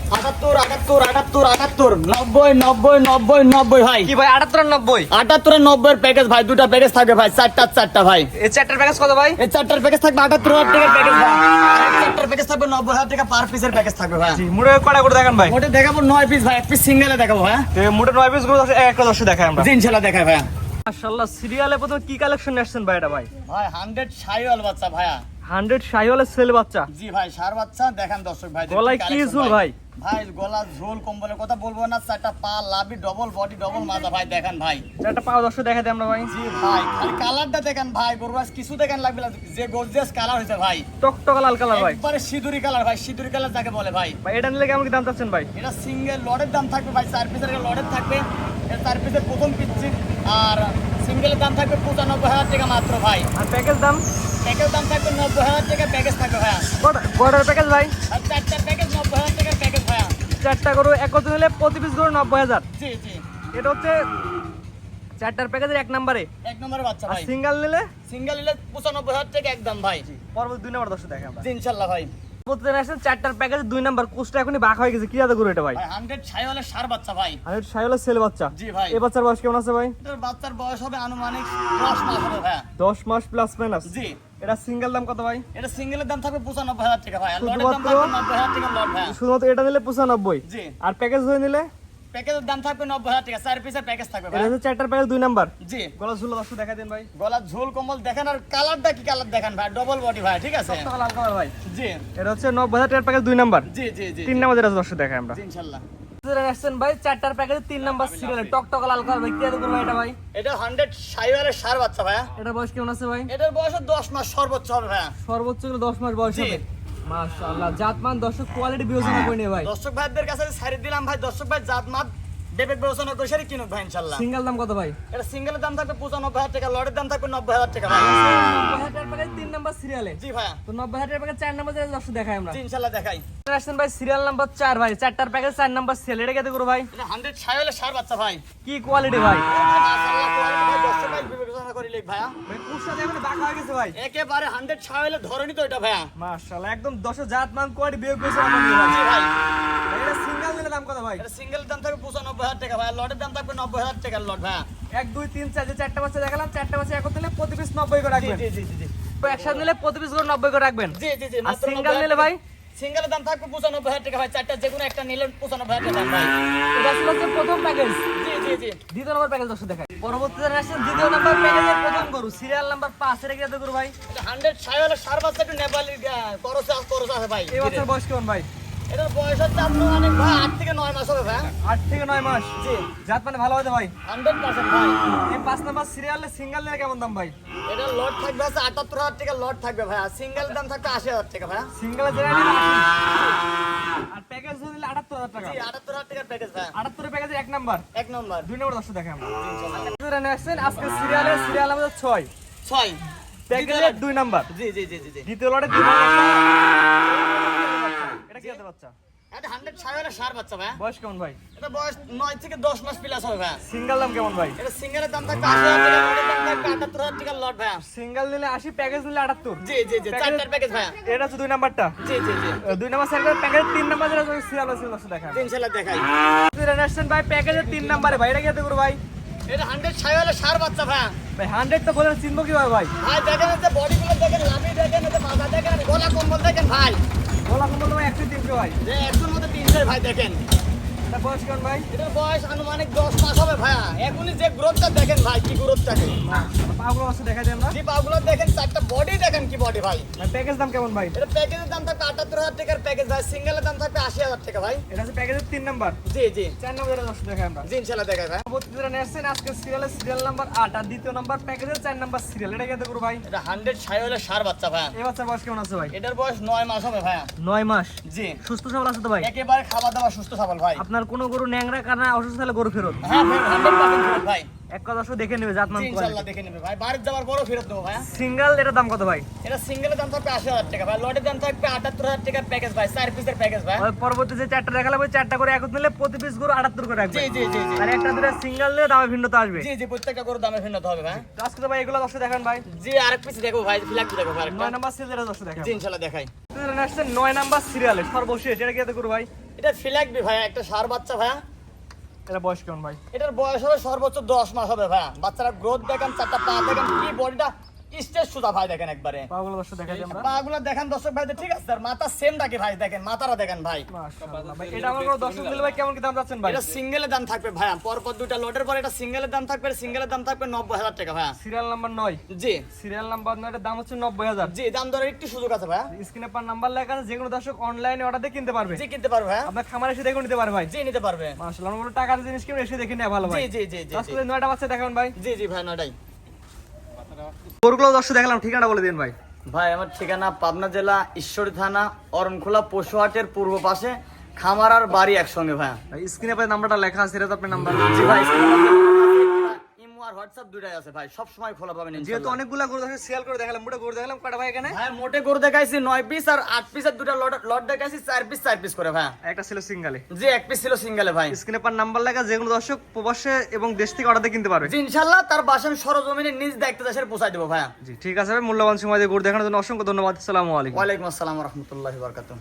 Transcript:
78 78 78 90 90 90 90 ভাই কি ভাই 78 90? 78 90 এর প্যাকেজ ভাই, দুটা প্যাকেজ থাকবে ভাই, চারটা ভাই। এই চারটার প্যাকেজ কত ভাই? এই চারটার প্যাকেজ থাকবে 78,000 টাকার প্যাকেজ ভাই, আর চারটার প্যাকেজ থাকবে 90,000 টাকা পার পিসের প্যাকেজ থাকবে ভাই। জি, মোটে কয়টা করে দেখান ভাই? মোটে দেখাবো 9 পিস ভাই, এক পিস সিঙ্গেলে দেখাবো ভাই। মোটে 9 পিস গুলো একটা দর্শক দেখাই আমরা। জি ইনশাআল্লাহ দেখাই ভাই। মাশাআল্লাহ, সিরিয়ালে প্রথম কি কালেকশন আসছেন ভাই এটা ভাই? ভাই 100 শাইওয়াল বাচ্চা ভাইয়া। 100 শাহিওয়ালের সেল বাচ্চা। জি ভাই, সার বাচ্চা দেখেন দর্শক ভাই। গলায় কি ঝুল ভাই? ভাই গলা ঝোল কম্বলের কথা বলবো না, চারটা পা লাভি, ডবল বডি, ডবল মাজা ভাই, দেখেন ভাই। চারটা পাও দর্শক দেখাই দিই আমরা ভাই। জি ভাই, খালি কালারটা দেখেন ভাই, গরুয়াস কিছু দেখেন লাগবে না, যে গর্জিয়াস কালার হয়েছে ভাই, টকটকা লাল কালার ভাই। একবারে সিঁদুরি কালার ভাই, সিঁদুরি কালার যাকে বলে ভাই। ভাই এটা নিলে কেমন কি দাম চাচ্ছেন ভাই? এটা সিঙ্গেল লটের দাম থাকবে ভাই, 4 পিসের লটের থাকবে, এর 4 পিসের প্রথম পিস, আর সিঙ্গেলের দাম থাকবে 95,000 টাকা মাত্র ভাই। আর প্যাকেজ দাম? প্যাকেজ দাম থাকবে 90,000 টাকা প্যাকেজ থাকবে ভাই। বর্ডার প্যাকেজ ভাই? আর চারটা প্যাকেজ 90,000 টাকা প্যাকেজ ভাই। চারটা গরু একত্রে নিলে প্রতি পিস গরু 90,000। জি জি, এটা হচ্ছে চারটার প্যাকেজের এক নম্বরে। এক নম্বরের বাচ্চা আর ভাই। সিঙ্গেল নিলে? সিঙ্গেল নিলে 95,000 টাকা একদম ভাই। পরবর্তী 2 নম্বর দর্শক দেখাই আমরা। জি ইনশাআল্লাহ ভাই। প্রতিদিন আসেন চারটার প্যাকেজ 2 নাম্বার কোর্সটা এখনই বাঁকা হয়ে গেছে, কি জাতের গরু এটা ভাই? ভাই 100 শাইওয়ালের সার বাচ্চা ভাই। আর এটা শাহিওয়ালের সেল বাচ্চা। জি ভাই। এই বাচ্চার বয়স কেমন আছে ভাই? এটার বাচ্চার বয়স হবে আনুমানিক 10 মাস হবে ভাই। 10 মাস প্লাস মাইনাস। জি, এটা সিঙ্গেল দাম কত ভাই? এটা সিঙ্গেলের দাম থাকবে 95,000 টাকা ভাই, আর লটের দাম থাকবে 90,000 টাকা লট ভাই। শুধুমাত্র এটা নিলে 95। জি, আর প্যাকেজ হয়ে নিলে প্যাকেজের দাম থাকবে 90,000 টাকা, 4 পিসের প্যাকেজ থাকবে ভাই। এটা হচ্ছে চারটার প্যাকেজ 2 নাম্বার। জি, গলা ঝুলো দর্শক দেখা দেন ভাই। গলার ঝোল কম্বল দেখেন, আর কালারটা কি কালার দেখেন ভাই, ডবল বডি ভাই, ঠিক আছে। টকটকা লাল কালার ভাই। জি এটা হচ্ছে 90,000 টাকার প্যাকেজ 2 নাম্বার। জি জি জি 3 নাম্বার যেটা দর্শক দেখাই আমরা। জি ইনশাআল্লাহ। আসছেন ভাই চারটার প্যাকেজ 3 নাম্বার সিরিয়ালে টকটকা লাল কালার ভাই, কি জাতের গরু ভাই এটা ভাই? এটা 100 শাইওয়ালের সার বাচ্চা ভাই। এটার বয়স কেমন আছে ভাই? এটার বয়স 10 মাস সর্বোচ্চ হবে ভাই। সর্বোচ্চ হলো 10 মাস বয়স জি। হবে। মাশাআল্লাহ, জাতমান দর্শক কোয়ালিটি বিবেচনা করে নিয়ে ভাই। দর্শক ভাইদের কাছে ছাড়ি দিলাম ভাই, দর্শক ভাই জাত মাত বিবেক বিবেচনা করে সারি কিনুক ভাই ইনশাআল্লাহ। সিঙ্গেল দাম কত ভাই? এটা সিঙ্গেলের দাম থাকবে 95,000 টাকা, লটের দাম থাকবে 90,000 টাকা ভাই। 90,000 টাকার প্যাকেজ 3 নাম্বার সিরিয়ালে। জি ভাই, তো 90,000 টাকার প্যাকেজ 4 নাম্বার যেটা দর্শক দেখাই আমরা। জি ইনশাআল্লাহ দেখাই। আসছেন ভাই সিরিয়াল নাম্বার 4 ভাই, চারটার প্যাকেজ 4 নাম্বার সিরিয়াল, এটা কেটে করো ভাই? এটা 100 শাইওয়ালের সার বাচ্চা ভাই। কি কোয়ালিটি ভাই? মাশাআল্লাহ কোয়ালিটি ভাই, দর্শক ভাই বিবেচনা করে লিখ ভাই। ভাই কুশটা দেখলে বাঁকা হয়ে গেছে ভাই। একেবারে 100 শাইওয়ালের ধরনই তো এটা ভাই। মাশাআল্লাহ, একদম দর্শক জাতমান কোয়ালিটি বিবেচনা করে নিয়ে ভাই। জি ভাই, এটা সিঙ্গেল নিলে দাম কত ভাই? এটা সিঙ্গেলের দাম থাকবে 95,000 টাকা ভাই, লটের দাম থাকবে 90,000 টাকার লট ভাই। 1 2 3 4 যে চারটা বাচ্চা দেখালাম, চারটা বাচ্চা একত্রে নিলে প্রতি পিস 90 করে জি রাখবেন। জি জি জি তো একসাথে নিলে প্রতি পিস করে 90 করে রাখবেন। জি জি জি, আর মাত্র সিঙ্গেল 90,000 নিলে ভাই? সিঙ্গেলের দাম থাকবে 95,000 টাকা ভাই, চারটা যে কোনো একটা নিলে 95,000 টাকা দাম ভাই। এটা ছিল হচ্ছে প্রথম প্যাকেজ। জি জি জি, দ্বিতীয় নম্বর প্যাকেজ দর্শক দেখাই। পরবর্তীতে আসছেন দ্বিতীয় নম্বর প্যাকেজের প্রথম গরু সিরিয়াল নাম্বার 5, এটা কি জাতের গরু ভাই? এটা 100 শাইওয়ালের সার বাচ্চা, একটু নেপালি করস আছে ভাই। এই বাচ্চার বয়স কেমন ভাই? এটার বয়স হচ্ছে আপনার অনেক ভাই 8 থেকে 9 মাস হবে ভাই। 8 থেকে 9 মাস। জি, জাত মানে ভালো হবে ভাই। 100% ভাই। এই 5 নাম্বার সিরিয়ালে সিঙ্গেল নিলে কেমন দাম ভাই? এটা লট থাকবে আছে 78,000 টাকা লট থাকবে ভাই, সিঙ্গেল দাম থাকবে 80,000 টাকা ভাই। সিঙ্গেল যেটা নিলে 80। আর প্যাকেজ নিলে 78,000 টাকা। জি, 78,000 টাকার প্যাকেজ ভাই। 78 প্যাকেজের 1 নাম্বার, এক নম্বর 2 নাম্বার দর্শক দেখাই আমরা। আসছেন আজকে সিরিয়ালে সিরিয়াল নাম্বার 6, 6 প্যাকেজের 2 নাম্বার। জি জি জি জি জি, দ্বিতীয় লটে 2 নাম্বার। এটা কি জাতের বাচ্চা? এটা 100 শাইওয়ালের সার বাচ্চা ভাই। বয়স কেমন ভাই? এটা বয়স 9 থেকে 10 মাস প্লাস হবে ভাই। সিঙ্গেল দাম কেমন ভাই? এটা সিঙ্গেলের দাম থাকবে 80,000 টাকা, লটের দাম থাকবে 78,000 টাকার লট ভাই। সিঙ্গেল নিলে 80, প্যাকেজ নিলে 78। জি জি জি, চারটার প্যাকেজ ভাই। এটা হচ্ছে 2 নাম্বারটা। জি জি জি, 2 নাম্বার সাইকেল প্যাকেজ 3 নাম্বার যেটা সিরিয়াল আছে দর্শক দেখাই। ইনশাআল্লাহ দেখাই। আসছেন ভাই প্যাকেজের 3 নাম্বারে ভাই, এটা কি জাতের গরু ভাই? এটা 100 শাইওয়ালের সার বাচ্চা ভাই। ভাই 100 তো বলে চিনবো কিভাবে ভাই? ভাই দেখেন, যে বডিগুলো দেখেন, লাভি দেখেন, যে মাথা দেখেন, গলা কম্বল দেখেন ভাই, গলা কম্বল ভাই 103 ভাই। যে একশোর মধ্যে 300 ভাই দেখেন। এটা বয়স কেমন ভাই? এটার বয়স আনুমানিক 10 মাস হবে ভাইয়া। এখনই যে গ্রোথটা দেখেন ভাই, কি গ্রোথ থাকে। পাগুলো আছে দেখা যায় আমরা। জি, পাগুলো দেখেন, চারটা বডি দেখেন কি বডি ভাই। ভাই প্যাকেজ দাম কেমন ভাই? এটা প্যাকেজের দাম থাকবে 78,000 টাকার প্যাকেজ ভাই, সিঙ্গেলের দাম থাকবে 80,000 টাকা ভাই। এটা হচ্ছে প্যাকেজের 3 নাম্বার। জি জি 4 নাম্বার যেটা দর্শক দেখাই আমরা। জি, ইনশাআল্লাহ দেখাই ভাই। পরবর্তীতে আসছেন আজকে সিরিয়ালের সিরিয়াল নাম্বার 8 আর দ্বিতীয় নাম্বার প্যাকেজের 4 নাম্বার সিরিয়াল, এটা কি জাতের গরু ভাই? এটা 100 শাইওয়ালের সার বাচ্চা ভাই। এই বাচ্চার বয়স কেমন আছে ভাই? এটার বয়স 9 মাস হবে ভাইয়া। 9 মাস। জি, সুস্থ সবল আছে তো ভাই? একেবারে খাবার দাবার সুস্থ সবল ভাই। আপনার কোনো গরু ন্যাংরা কানা অসুস্থ হলে গরু ফেরত? হ্যাঁ ভাই, 100% ফেরত ভাই। এক কথা দর্শক দেখে নেবে জাতমান জি, ইনশাআল্লাহ দেখে নেবে ভাই, বাড়ির যাওয়ার পরও ফেরত দেবো ভাই। সিঙ্গেল এটার দাম কত ভাই? এটা সিঙ্গেলের দাম থাকবে 80,000 টাকা ভাই, লটের দাম থাকবে 78,000 টাকা প্যাকেজ ভাই, 4 পিসের প্যাকেজ ভাই। আর পরবর্তী যে চারটা দেখালাম ওই চারটা করে একত্র নিলে প্রতি পিস গরু 78 করে রাখবে। জি জি জি জি আর একটা দুটো সিঙ্গেল নিলে দামে ভিন্নতা আসবে। জি জি প্রত্যেকটা গরুর দামে ভিন্নতা হবে ভাই। তো আজকে তো ভাই এগুলো দর্শক দেখান ভাই। জি আরেক পিস দেখো ভাই, ফ্ল্যাগ দেখো ভাই আরেকটা। 9 নাম্বার সিরিয়ালে দর্শক দেখান। জি ইনশাআল্লাহ দেখাই। তো আসছে 9 নাম্বার সিরিয়ালে সর্বশেষ এটা কি এত গরু ভাই? এটা ফ্ল্যাগ ভাই, একটা ষাঁড় বাচ্চা ভাই। এটা বয়স কেমন ভাই? এটার বয়স হবে সর্বোচ্চ 10 মাস হবে ভাই। বাচ্চারা গ্রোথ দেখেন, চারটা পা দেখেন, কি বডিটা স্টেজ সুদা ভাই দেখেন একবারে। পাগুলো দর্শক দেখাই আমরা। পাগুলো দেখেন দর্শক ভাই, ঠিক আছে স্যার, মাথা সেম থাকে ভাই, দেখেন মাথাটা দেখেন ভাই। মাশাআল্লাহ ভাই এটা আমার কোনো দর্শক দিলে ভাই কেমন কি দাম যাচ্ছেন ভাই? এটা সিঙ্গেলের দাম থাকবে ভাই, পরপর দুইটা লটের পর এটা সিঙ্গেলের দাম থাকবে, সিঙ্গেলের দাম থাকবে 90,000 টাকা ভাই। Serial number 9। জি সিরিয়াল নাম্বার 9 এর দাম হচ্ছে 90,000। জি দাম দরের একটু সুযোগ আছে ভাই। স্ক্রিনে পার নাম্বার লেখা আছে, যে কোনো দর্শক অনলাইনে অর্ডার দিয়ে কিনতে পারবে। জি কিনতে পারবে ভাই। আপনার খামারে এসে দেখে নিতে পারবে ভাই। জি নিতে পারবে। মাশাআল্লাহ আমরা টাকার জিনিস কিনে এসে দেখে নেওয়া ভালো ভাই। জি জি জি জি আজকে 9টা বাচ্চা দেখান ভাই। জি জি ভাই, নটাই গরুগুলো দর্শক দেখালাম, ঠিকানা বলে দিন ভাই। ভাই। আমার ঠিকানা পাবনা জেলা ঈশ্বরী থানা অরণখোলা পশুহাটের পূর্ব পাশে, খামার আর বাড়ি একসঙ্গে ভাই। স্ক্রিনে পাই নাম্বারটা লেখা আছে, এটা তো আপনার নাম্বার। জি ভাই, ইমো আর হোয়াটসঅ্যাপ দুটাই আছে ভাই, সব সময় খোলা পাবেন যেহেতু ইনশাআল্লাহ। অনেকগুলা গরু দর্শক সেল করে দেখালাম, মোটা গরু দেখালাম, কয়টা ভাই এখানে? ভাই মোটে গরু দেখাইছি 9 পিস আর 8 পিসের দুটো লট দেখাইছি, 4 পিস করে ভাই। একটা ছিল সিঙ্গেলে। জি এক পিস ছিল সিঙ্গেলে ভাই। স্ক্রিনে পার নাম্বার লেখা, যে কোনো দর্শক প্রবাসে এবং দেশ থেকে অর্ডার দিয়ে কিনতে পারবে। জি ইনশাআল্লাহ তার বাসা আমি সরজমিনে নিজ দায়িত্ব দেশের পৌঁছাই দেবো ভাই। জি ঠিক আছে ভাই, মূল্যবান সময় দিয়ে গরু দেখানোর জন্য অসংখ্য ধন্যবাদ। আসসালামু আলাইকুম। ওয়ালাইকুম আসসালাম ওয়া রাহমাতুল্লাহি ওয়া বারাকাতুহু।